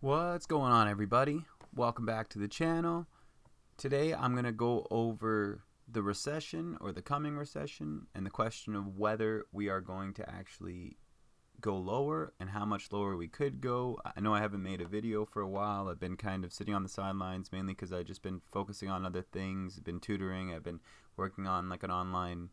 What's going on, everybody? Welcome back to the channel. Today I'm going to go over the recession or the coming recession and the question of whether we are going to actually go lower and how much lower we could go. I know I haven't made a video for a while. I've been kind of sitting on the sidelines mainly because I've just been focusing on other things. I've been tutoring. I've been working on like an online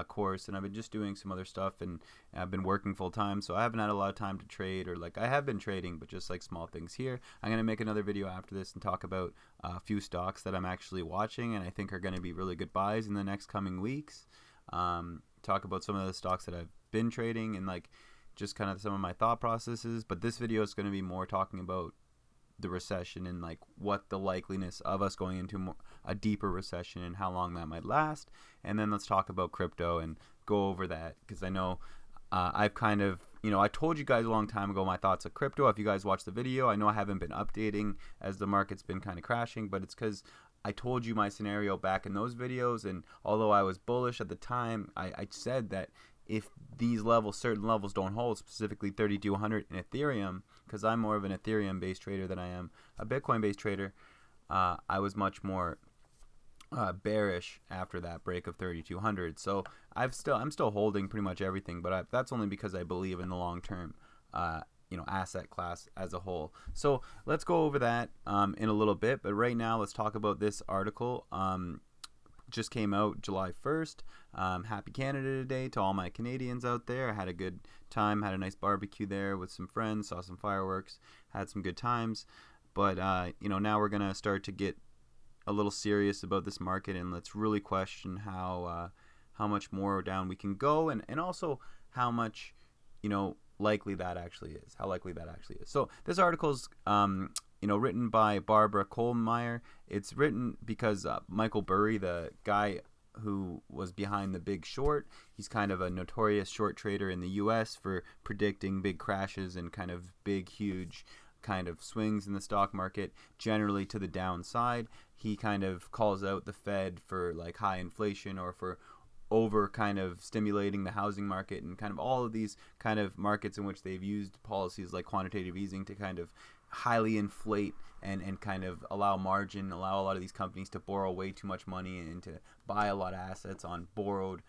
course, and I've been just doing some other stuff, and I've been working full time, so I haven't had a lot of time to trade, or like I have been trading, but just like small things here. I'm going to make another video after this and talk about a few stocks that I'm actually watching and I think are going to be really good buys in the next coming weeks. Talk about some of the stocks that I've been trading and like just kind of some of my thought processes, but this video is going to be more talking about the recession and like what the likeliness of us going into a deeper recession and how long that might last. And then let's talk about crypto and go over that, because I know I've kind of, I told you guys a long time ago my thoughts of crypto. If you guys watched the video, I know I haven't been updating as the market's been kind of crashing, but it's because I told you my scenario back in those videos, and although I was bullish at the time, I said that if these levels, certain levels don't hold, specifically 3200 in Ethereum, because I'm more of an Ethereum based trader than I am a Bitcoin based trader, I was much more bearish after that break of 3200. So I'm still holding pretty much everything, but that's only because I believe in the long term asset class as a whole. So let's go over that in a little bit, but right now let's talk about this article. Just came out July 1st. Happy Canada Day to all my Canadians out there. I had a good time, had a nice barbecue there with some friends, saw some fireworks, had some good times. But now we're gonna start to get a little serious about this market, and let's really question how much more down we can go, and also how much likely that actually is. How likely that actually is. So this article's written by Barbara Kohlmeyer. It's written because Michael Burry, the guy who was behind the Big Short, he's kind of a notorious short trader in the US for predicting big crashes and kind of big, huge kind of swings in the stock market, generally to the downside. He kind of calls out the Fed for like high inflation or for over kind of stimulating the housing market, and kind of all of these kind of markets in which they've used policies like quantitative easing to kind of highly inflate and kind of allow a lot of these companies to borrow way too much money and to buy a lot of assets on borrowed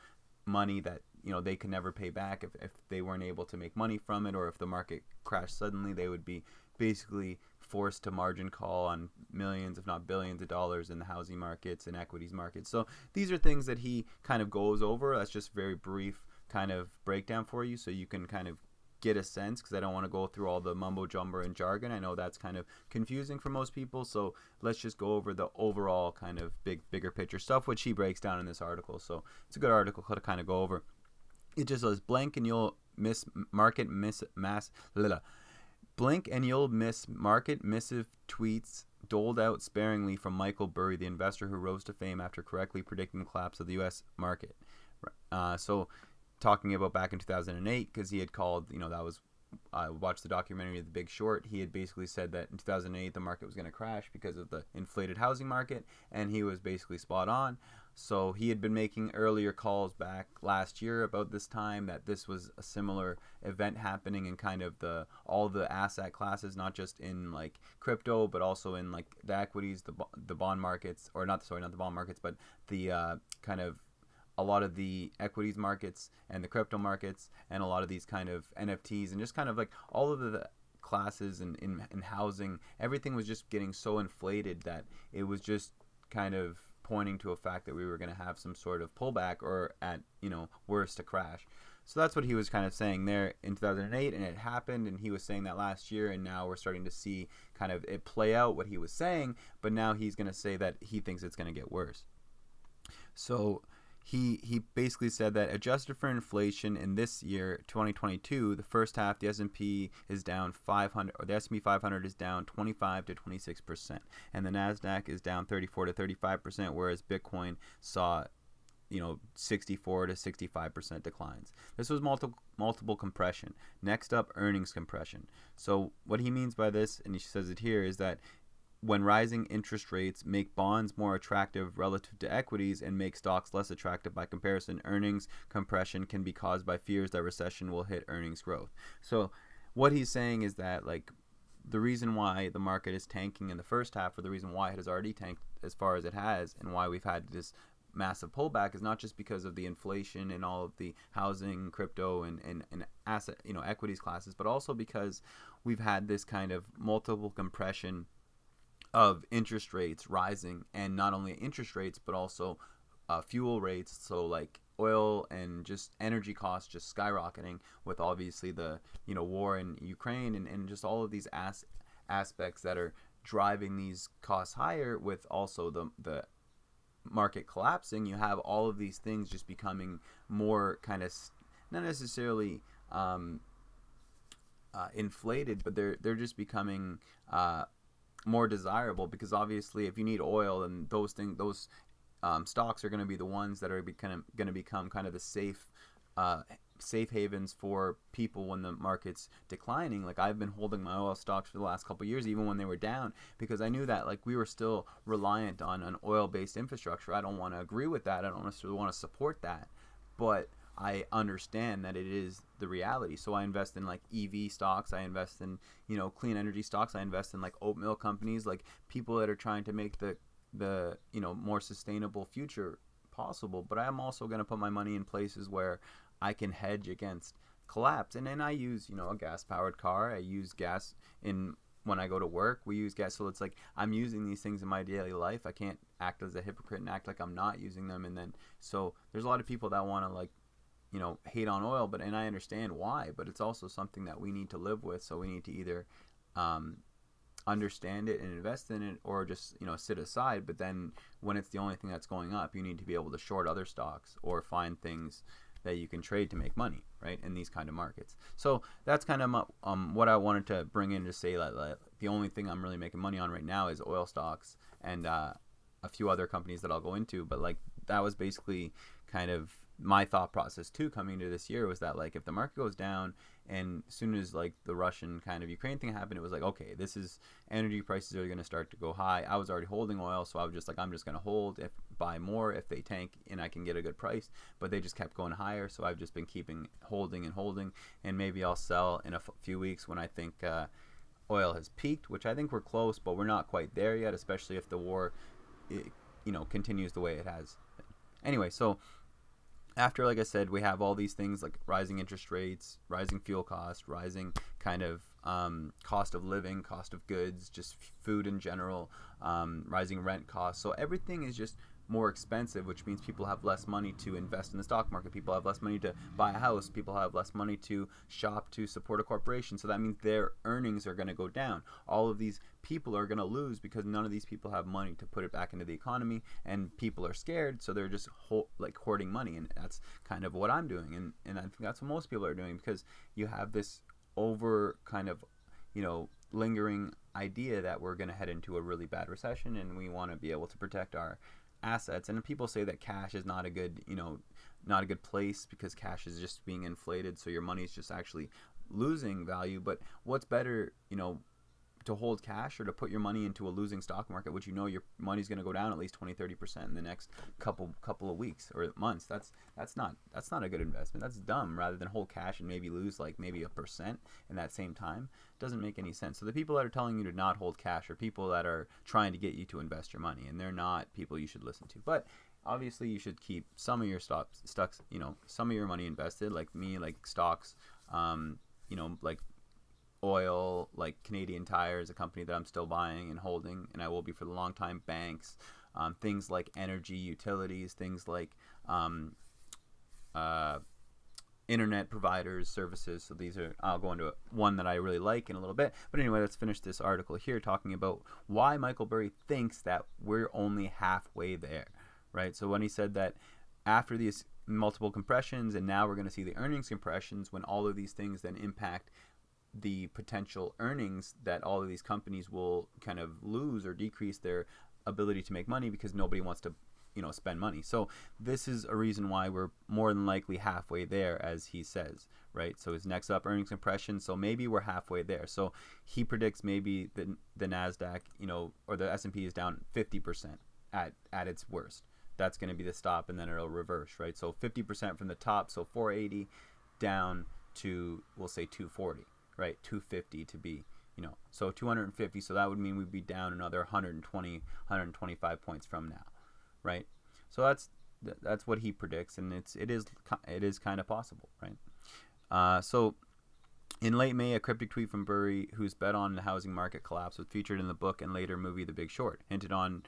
money that they could never pay back if they weren't able to make money from it, or if the market crashed suddenly, they would be basically forced to margin call on millions if not billions of dollars in the housing markets and equities markets. So these are things that he kind of goes over. That's just very brief kind of breakdown for you, so you can kind of get a sense, because I don't want to go through all the mumbo jumbo and jargon. I know that's kind of confusing for most people, so let's just go over the overall kind of bigger picture stuff, which he breaks down in this article. So it's a good article to kind of go over. It just says blink and you'll miss market missive tweets doled out sparingly from Michael Burry, the investor who rose to fame after correctly predicting the collapse of the U.S. market. So talking about back in 2008, because he had called, that was, I watched the documentary of The Big Short. He had basically said that in 2008 the market was going to crash because of the inflated housing market, and he was basically spot on. So he had been making earlier calls back last year about this time that this was a similar event happening in kind of all the asset classes, not just in like crypto, but also in like the equities, the bond markets, or not the bond markets, but the kind of a lot of the equities markets and the crypto markets, and a lot of these kind of NFTs, and just kind of like all of the classes in housing. Everything was just getting so inflated that it was just kind of pointing to a fact that we were going to have some sort of pullback, or at worst a crash. So that's what he was kind of saying there in 2008, and it happened, and he was saying that last year, and now we're starting to see kind of it play out what he was saying, but now he's going to say that he thinks it's going to get worse. So he basically said that adjusted for inflation in this year 2022, the first half, the S&P is down 500, or the S&P 500 is down 25 to 26%, and the Nasdaq is down 34 to 35%, whereas Bitcoin saw 64 to 65% declines. This was multiple compression. Next up, earnings compression. So what he means by this, and he says it here, is that when rising interest rates make bonds more attractive relative to equities and make stocks less attractive by comparison, earnings compression can be caused by fears that recession will hit earnings growth. So what he's saying is that like the reason why the market is tanking in the first half, or the reason why it has already tanked as far as it has, and why we've had this massive pullback, is not just because of the inflation and all of the housing, crypto, and asset, equities classes, but also because we've had this kind of multiple compression of interest rates rising, and not only interest rates but also fuel rates. So like oil and just energy costs just skyrocketing with obviously the war in Ukraine, and just all of these aspects that are driving these costs higher, with also the market collapsing. You have all of these things just becoming more kind of not necessarily inflated, but they're just becoming more desirable, because obviously if you need oil, and those stocks are going to be the ones that are going to become kind of the safe havens for people when the market's declining. Like, I've been holding my oil stocks for the last couple of years, even when they were down, because I knew that like we were still reliant on an oil-based infrastructure. I don't want to agree with that. I don't necessarily want to support that, but I understand that it is the reality. So I invest in like EV stocks. I invest in clean energy stocks. I invest in like oat milk companies, like people that are trying to make the more sustainable future possible. But I am also going to put my money in places where I can hedge against collapse. And then I use a gas powered car. I use gas when I go to work. We use gas. So it's like I'm using these things in my daily life. I can't act as a hypocrite and act like I'm not using them. And then so there's a lot of people that want to like hate on oil, and I understand why, but it's also something that we need to live with. So we need to either understand it and invest in it, or just sit aside. But then when it's the only thing that's going up, you need to be able to short other stocks or find things that you can trade to make money, right, in these kind of markets. So that's kind of what I wanted to bring in, to say that the only thing I'm really making money on right now is oil stocks and a few other companies that I'll go into. But like, that was basically kind of my thought process too coming into this year, was that like if the market goes down, and as soon as like the Russian kind of Ukraine thing happened, it was like, okay, this is energy prices are going to start to go high. I was already holding oil, so I was just like, I'm just going to hold, buy more if they tank and I can get a good price. But they just kept going higher, so I've just been holding, and maybe I'll sell in a few weeks when I think oil has peaked, which I think we're close, but we're not quite there yet, especially if the war continues the way it has. Anyway, so after, like I said, we have all these things like rising interest rates, rising fuel costs, rising kind of cost of living, cost of goods, just food in general, rising rent costs. So everything is just more expensive, which means people have less money to invest in the stock market. People have less money to buy a house. People have less money to shop, to support a corporation. So that means their earnings are going to go down. All of these people are going to lose, because none of these people have money to put it back into the economy, and people are scared, so they're just hoarding money. And that's kind of what I'm doing, and I think that's what most people are doing, because you have this over kind of lingering idea that we're going to head into a really bad recession, and we want to be able to protect our assets. And people say that cash is not a good place, because cash is just being inflated, so your money is just actually losing value. But what's better, to hold cash, or to put your money into a losing stock market, which your money's going to go down at least 20-30% in the next couple of weeks or months? That's not a good investment. That's dumb. Rather than hold cash and maybe lose like maybe 1% in that same time, it doesn't make any sense. So the people that are telling you to not hold cash are people that are trying to get you to invest your money, and they're not people you should listen to. But obviously you should keep some of your stocks, some of your money invested, like me, like stocks, like oil, like Canadian Tire is a company that I'm still buying and holding, and I will be for the long time. Banks, things like energy, utilities, things like internet providers, services. So I'll go into one that I really like in a little bit. But anyway, let's finish this article here talking about why Michael Burry thinks that we're only halfway there, right? So when he said that after these multiple compressions, and now we're going to see the earnings compressions, when all of these things then impact the potential earnings, that all of these companies will kind of lose or decrease their ability to make money, because nobody wants to spend money. So this is a reason why we're more than likely halfway there, as he says, right? So his next up, earnings compression. So maybe we're halfway there. So he predicts maybe the NASDAQ, or the S&P is down 50% at its worst. That's going to be the stop, and then it'll reverse, right? So 50% from the top, so 480 down to, we'll say 240. Right, 250 to be So 250, so that would mean we'd be down another 120, 125 points from now, right? So that's what he predicts, and it is kind of possible, right? So in late May, a cryptic tweet from Burry, whose bet on the housing market collapse was featured in the book and later movie The Big Short, hinted on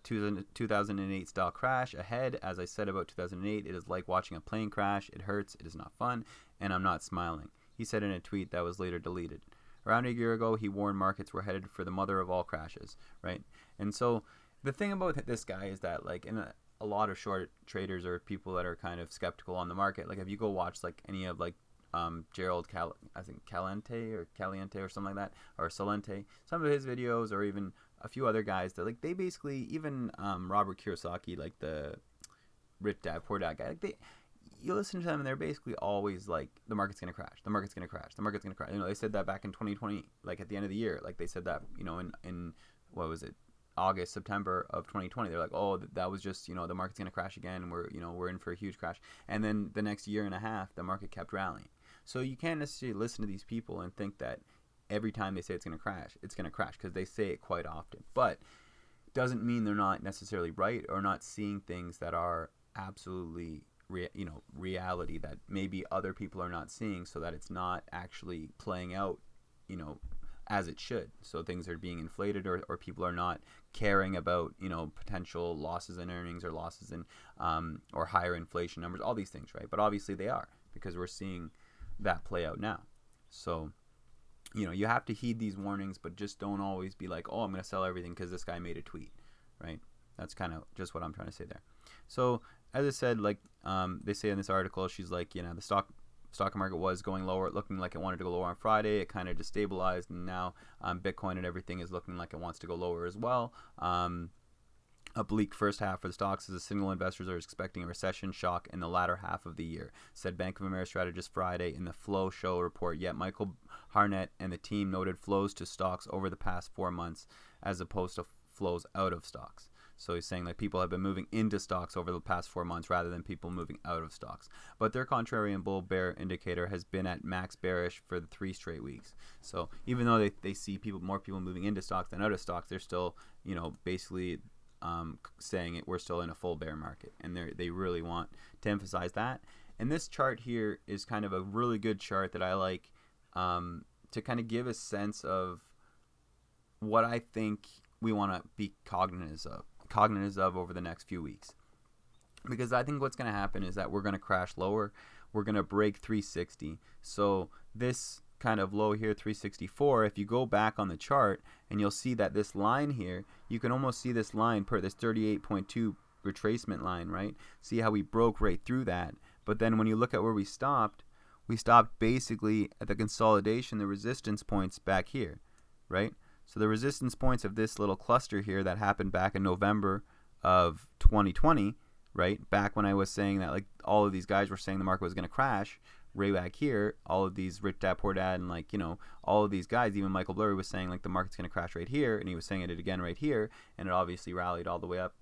2008 style crash ahead. As I said about 2008, it is like watching a plane crash. It hurts, it is not fun, and I'm not smiling, he said in a tweet that was later deleted. Around a year ago, he warned markets were headed for the mother of all crashes, right? And so the thing about this guy is that, like, in a lot of short traders or people that are kind of skeptical on the market, like if you go watch like any of like Gerald Caliente or something like that, or Salente, some of his videos, or even a few other guys that, like, they basically, even Robert Kiyosaki, like the Rich Dad Poor Dad guy, like you listen to them and they're basically always like, the market's gonna crash, the market's gonna crash, the market's gonna crash. They said that back in 2020, like at the end of the year, like they said that, in what was it, August, September of 2020. They're like, oh, that was just, the market's gonna crash again, and we're in for a huge crash. And then the next year and a half, the market kept rallying. So you can't necessarily listen to these people and think that every time they say it's gonna crash, because they say it quite often. But it doesn't mean they're not necessarily right or not seeing things that are absolutely reality that maybe other people are not seeing, so that it's not actually playing out, as it should. So things are being inflated, or people are not caring about, potential losses in earnings, or losses in, or higher inflation numbers, all these things, right? But obviously they are, because we're seeing that play out now. So, you have to heed these warnings, but just don't always be like, oh, I'm going to sell everything because this guy made a tweet, right? That's kind of just what I'm trying to say there. So as I said, like they say in this article, she's like, the stock market was going lower, looking like it wanted to go lower on Friday. It kind of destabilized, and now Bitcoin and everything is looking like it wants to go lower as well. A bleak first half for the stocks as a signal investors are expecting a recession shock in the latter half of the year, said Bank of America strategist Friday in the Flow Show report. Yet Michael Harnett and the team noted flows to stocks over the past 4 months as opposed to flows out of stocks. So he's saying like people have been moving into stocks over the past 4 months rather than people moving out of stocks. But their contrarian bull bear indicator has been at max bearish for the 3 straight weeks. So even though they see more people moving into stocks than out of stocks, they're still, basically saying we're still in a full bear market. And they really want to emphasize that. And this chart here is kind of a really good chart that I like to kind of give a sense of what I think we want to be cognizant of over the next few weeks. Because I think what's going to happen is that we're going to crash lower. We're going to break 360. So this kind of low here, 364, if you go back on the chart and you'll see that this line here, you can almost see this line per this 38.2 retracement line, right? See how we broke right through that. But then when you look at where we stopped basically at the consolidation, the resistance points back here, right? So the resistance points of this little cluster here that happened back in November of 2020, right? Back when I was saying that like all of these guys were saying the market was going to crash, right back here, all of these Rich Dad Poor Dad and like, all of these guys, even Michael Blurry was saying like the market's going to crash right here, and he was saying it again right here, and it obviously rallied all the way up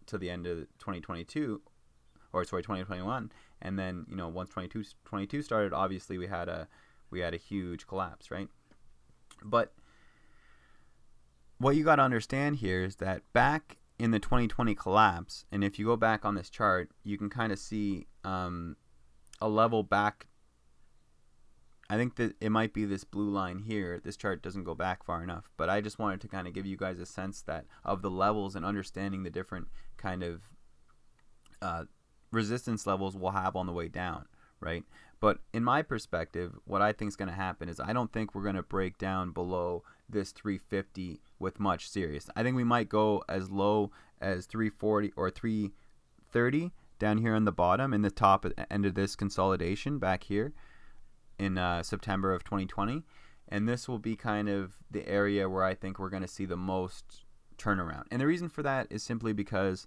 to the end of 2021, and then once 2022 started, obviously we had a huge collapse, right? But what you got to understand here is that back in the 2020 collapse, and if you go back on this chart, you can kind of see a level back. I think that it might be this blue line here. This chart doesn't go back far enough, but I just wanted to kind of give you guys a sense that of the levels and understanding the different kind of resistance levels we'll have on the way down, right? But in my perspective, what I think is going to happen is I don't think we're going to break down below this 350 with much serious. I think we might go as low as 340 or 330 down here on the bottom in the top end of this consolidation back here in September of 2020. And this will be kind of the area where I think we're going to see the most turnaround. And the reason for that is simply because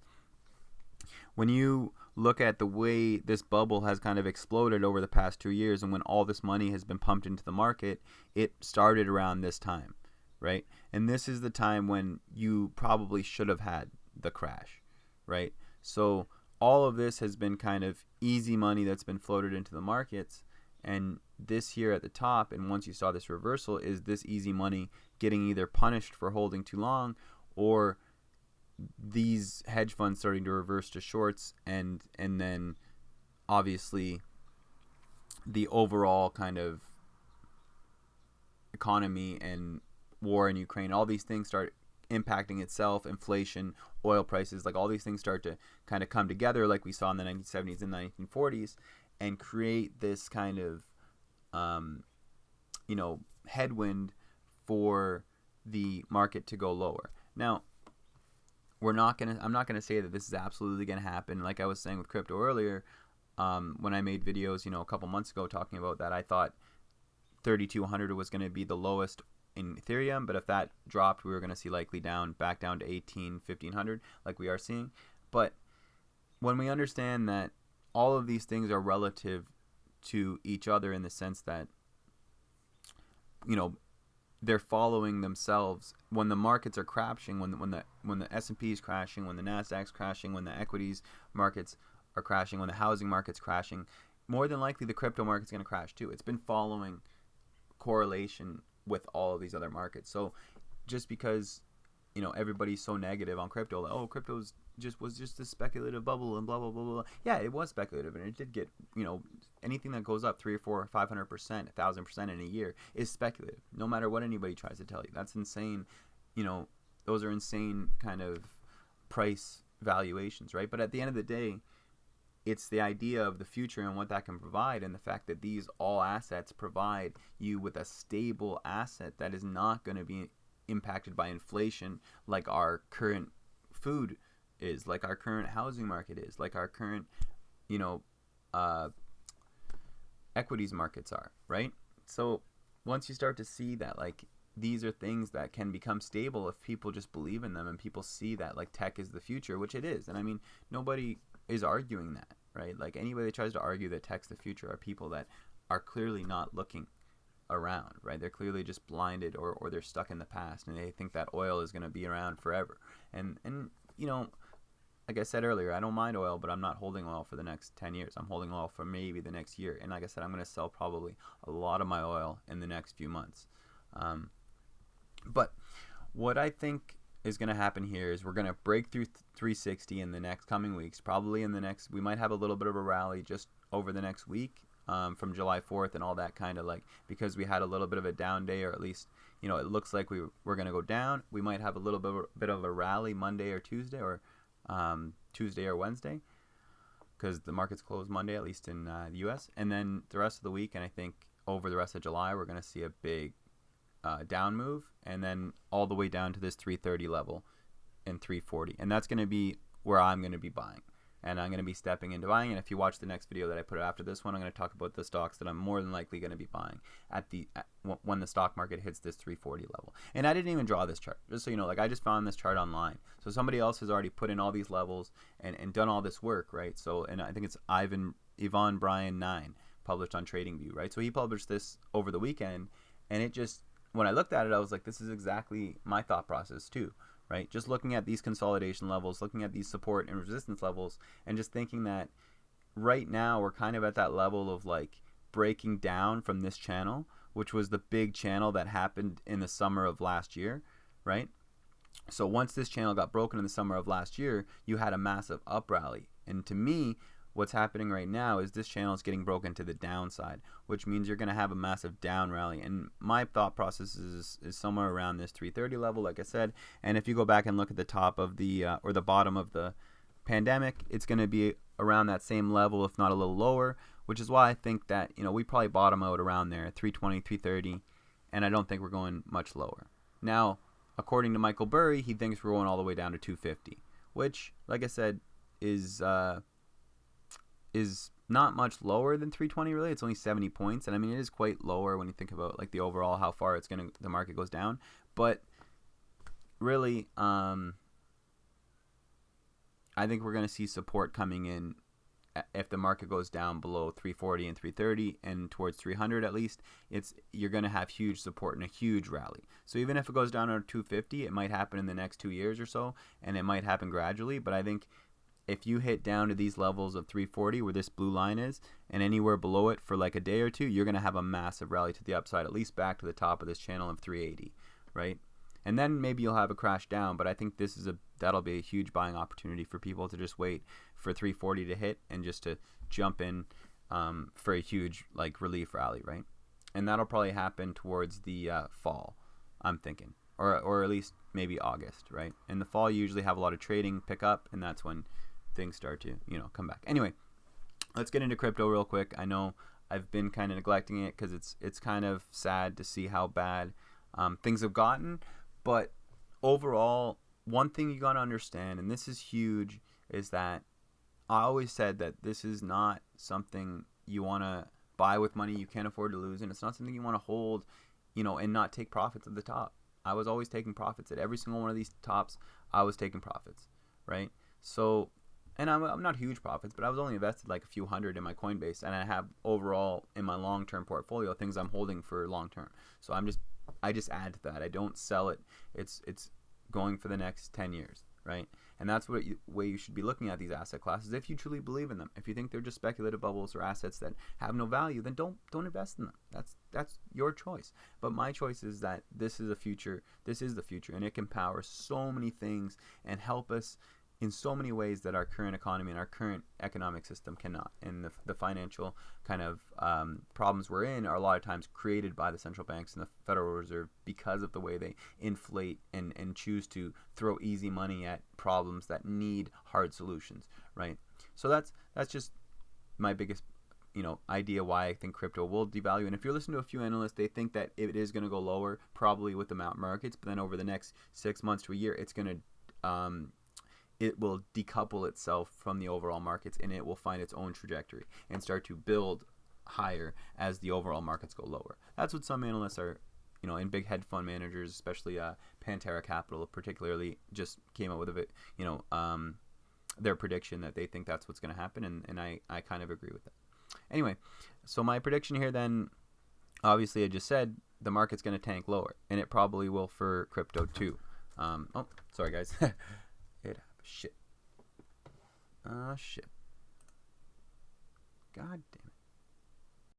when you look at the way this bubble has kind of exploded over the past 2 years, and when all this money has been pumped into the market, it started around this time, right? And this is the time when you probably should have had the crash, right? So all of this has been kind of easy money that's been floated into the markets, And this here at the top, and once you saw this reversal, is this easy money getting either punished for holding too long, or these hedge funds starting to reverse to shorts, and then obviously the overall kind of economy and war in Ukraine, all these things start impacting itself, inflation, oil prices, like all these things start to kind of come together like we saw in the 1970s and 1940s, and create this kind of headwind for the market to go lower. Now, I'm not gonna say that this is absolutely gonna happen. Like I was saying with crypto earlier, when I made videos, a couple months ago talking about that, I thought 3,200 was going to be the lowest in Ethereum, but if that dropped, we were going to see likely back down to 1,500 like we are seeing. But when we understand that all of these things are relative to each other in the sense that they're following themselves. When the markets are crashing, when the S&P is crashing, when the Nasdaq's crashing, when the equities markets are crashing, when the housing market's crashing, more than likely the crypto market's going to crash too. It's been following correlation with all of these other markets. So just because everybody's so negative on crypto, like, oh, crypto was just a speculative bubble and blah blah blah blah. Yeah, it was speculative, and it did get anything that goes up 300 or 400 or 500%, 1,000% in a year is speculative. No matter what anybody tries to tell you, that's insane. Those are insane kind of price valuations, right? But at the end of the day, it's the idea of the future and what that can provide, and the fact that these all assets provide you with a stable asset that is not going to be impacted by inflation like our current food is, like our current housing market is, like our current equities markets are, right? So once you start to see that, like, these are things that can become stable if people just believe in them, and people see that like tech is the future, which it is. And I mean, nobody is arguing that, right? Like, anybody that tries to argue that tech's the future are people that are clearly not looking around, right? They're clearly just blinded, or they're stuck in the past, and they think that oil is going to be around forever. And like I said earlier, I don't mind oil, but I'm not holding oil for the next 10 years. I'm holding oil for maybe the next year. And like I said, I'm going to sell probably a lot of my oil in the next few months. But what I think is going to happen here is we're going to break through 360 in the next coming weeks. Probably we might have a little bit of a rally just over the next week, from July 4th and all that, kind of like, because we had a little bit of a down day, or at least, it looks like we're going to go down. We might have a little bit of a rally Monday or Tuesday, or Tuesday or Wednesday, because the markets close Monday, at least in the US. And then the rest of the week, and I think over the rest of July, we're going to see a big down move, and then all the way down to this 330 level and 340. And that's going to be where I'm going to be buying. And I'm going to be stepping into buying. And if you watch the next video that I put after this one, I'm going to talk about the stocks that I'm more than likely going to be buying when the stock market hits this 340 level. And I didn't even draw this chart, just so you know. Like, I just found this chart online. So somebody else has already put in all these levels and done all this work, right? So, and I think it's Yvonne Bryan 9, published on TradingView, right? So he published this over the weekend, and it just, when I looked at it, I was like, this is exactly my thought process too. Right? Just looking at these consolidation levels, looking at these support and resistance levels, and just thinking that right now we're kind of at that level of like breaking down from this channel, which was the big channel that happened in the summer of last year, right? So once this channel got broken in the summer of last year, you had a massive up rally. And to me, what's happening right now is this channel is getting broken to the downside, which means you're going to have a massive down rally. And my thought process is somewhere around this 330 level, like I said. And if you go back and look at the top of the or the bottom of the pandemic, it's going to be around that same level, if not a little lower, which is why I think that we probably bottom out around there, 320, 330, and I don't think we're going much lower. Now, according to Michael Burry, he thinks we're going all the way down to 250, which, like I said, is not much lower than 320, really. It's only 70 points, and I mean, it is quite lower when you think about like the overall how far the market goes down. But really, I think we're going to see support coming in if the market goes down below 340 and 330 and towards 300 at least. You're going to have huge support and a huge rally. So even if it goes down to 250, it might happen in the next 2 years or so, and it might happen gradually. But I think if you hit down to these levels of 340 where this blue line is, and anywhere below it for like a day or two, you're going to have a massive rally to the upside, at least back to the top of this channel of 380, right? And then maybe you'll have a crash down, but I think that'll be a huge buying opportunity for people to just wait for 340 to hit and just to jump in for a huge like relief rally, right? And that'll probably happen towards the fall, I'm thinking, or at least maybe August, right? In the fall, you usually have a lot of trading pick up, and that's when things start to come back. Anyway, let's get into crypto real quick. I know I've been kind of neglecting it because it's kind of sad to see how bad things have gotten, but overall, one thing you got to understand, and this is huge, is that I always said that this is not something you want to buy with money you can't afford to lose, and it's not something you want to hold, and not take profits at the top. I was always taking profits at every single one of these tops. I was taking profits, right? So, and I'm not huge profits, but I was only invested like a few hundred in my Coinbase, and I have overall in my long-term portfolio things I'm holding for long-term. So I just add to that. I don't sell it. It's going for the next 10 years, right? And that's way you should be looking at these asset classes if you truly believe in them. If you think they're just speculative bubbles or assets that have no value, then don't invest in them. That's your choice. But my choice is that this is the future, and it can power so many things and help us in so many ways that our current economy and our current economic system cannot. And the financial kind of problems we're in are a lot of times created by the central banks and the Federal Reserve because of the way they inflate and choose to throw easy money at problems that need hard solutions, right? So that's just my biggest idea why I think crypto will devalue. And if you're listening to a few analysts, they think that it is going to go lower, probably with the markets, but then over the next 6 months to a year, it will decouple itself from the overall markets, and it will find its own trajectory and start to build higher as the overall markets go lower. That's what some analysts are, and big hedge fund managers, especially Pantera Capital particularly, just came up with a bit, their prediction that they think that's what's going to happen, and I kind of agree with that. Anyway, so my prediction here then, obviously I just said the market's going to tank lower, and it probably will for crypto too. Oh, sorry guys. Shit. Shit. God damn it.